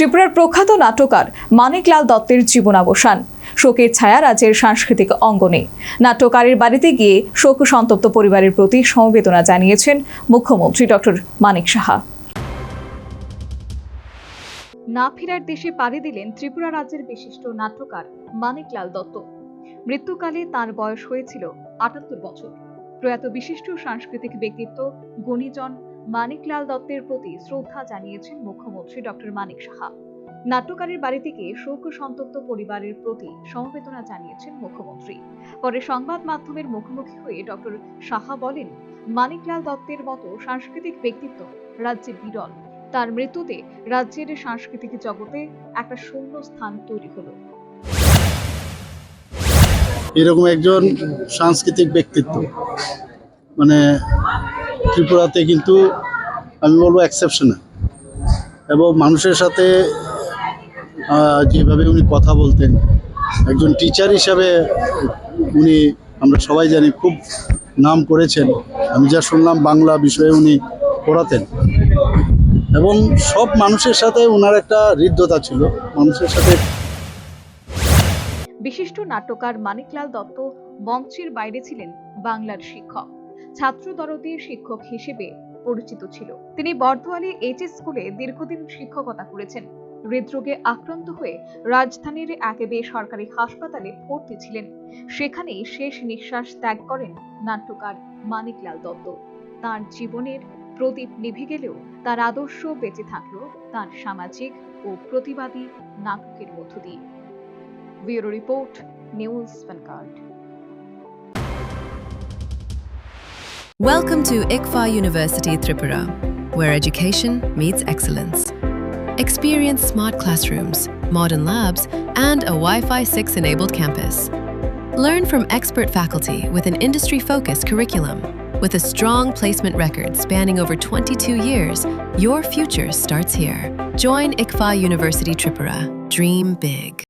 ত্রিপুরার প্রখ্যাত নাট্যকার মানিকলাল দত্তের জীবনাবসান। শোকের ছায়া রাজ্যের সাংস্কৃতিক অঙ্গনে। নাট্যকারের বাড়িতে গিয়ে শোক সন্তপ্ত পরিবারের প্রতি সমবেদনা জানিয়েছেন মুখ্যমন্ত্রী ডক্টর মানিক সাহা। না ফেরার দেশে পাড়ি দিলেন ত্রিপুরা রাজ্যের বিশিষ্ট নাট্যকার মানিকলাল দত্ত। মৃত্যুকালে তার বয়স হয়েছিল ৭৮ বছর। প্রয়াত বিশিষ্ট সাংস্কৃতিক ব্যক্তিত্ব গুণীজন মানিকলাল দত্তের প্রতি শ্রদ্ধা জানিয়েছেন মুখ্যমন্ত্রী ডক্টর মানিক সাহা। নাট্যকারের বাড়িতে গিয়ে শোক সন্তপ্ত পরিবারের প্রতি সমবেদনা জানিয়েছেন মুখ্যমন্ত্রী। পরে সংবাদ মাধ্যমের মুখোমুখি হয়ে ডক্টর সাহা বলেন, মানিকলাল দত্তের মতো সাংস্কৃতিক ব্যক্তিত্ব রাজ্যে বিরল। তার মৃত্যুতে রাজ্যের সাংস্কৃতিক জগতে একটা শূন্য স্থান তৈরি হলো। এরকম একজন সাংস্কৃতিক ব্যক্তিত্ব ত্রিপুরাতে কিন্তু আমি বলবো এক্সেপশনাল, এবং মানুষের সাথে যেভাবে উনি কথা বলতেন, একজন টিচার হিসাবে উনি, আমরা সবাই জানি, খুব নাম করেছেন। আমি যা শুনলাম, বাংলা বিষয়ে উনি পড়াতেন এবং সব মানুষের সাথে ওনার একটা হৃদ্যতা ছিল মানুষের সাথে। বিশিষ্ট নাট্যকার মানিকলাল দত্ত মঞ্চের বাইরে ছিলেন বাংলার শিক্ষক, ছাত্র দরদী শিক্ষক হিসেবে পরিচিত ছিল। তিনি বর্ধমানে এইচএস স্কুলে দীর্ঘদিন শিক্ষকতা করেছেন। হৃদরোগে আক্রান্ত হয়ে রাজধানীর এক বেসরকারি হাসপাতালে ভর্তি ছিলেন। সেখানেই শেষ নিঃশ্বাস ত্যাগ করেন নাট্যকার মানিকলাল দত্ত। তার জীবনের প্রদীপ নিভে গেলেও তার আদর্শ বেঁচে থাকল তার সামাজিক ও প্রতিবাদী নাটকের মধ্য দিয়ে। Bureau Report, News Vanguard. Welcome to ICFA University Tripura, where education meets excellence. Experience smart classrooms, modern labs, and a Wi-Fi 6-enabled campus. Learn from expert faculty with an industry-focused curriculum. With a strong placement record spanning over 22 years, your future starts here. Join ICFA University Tripura. Dream big.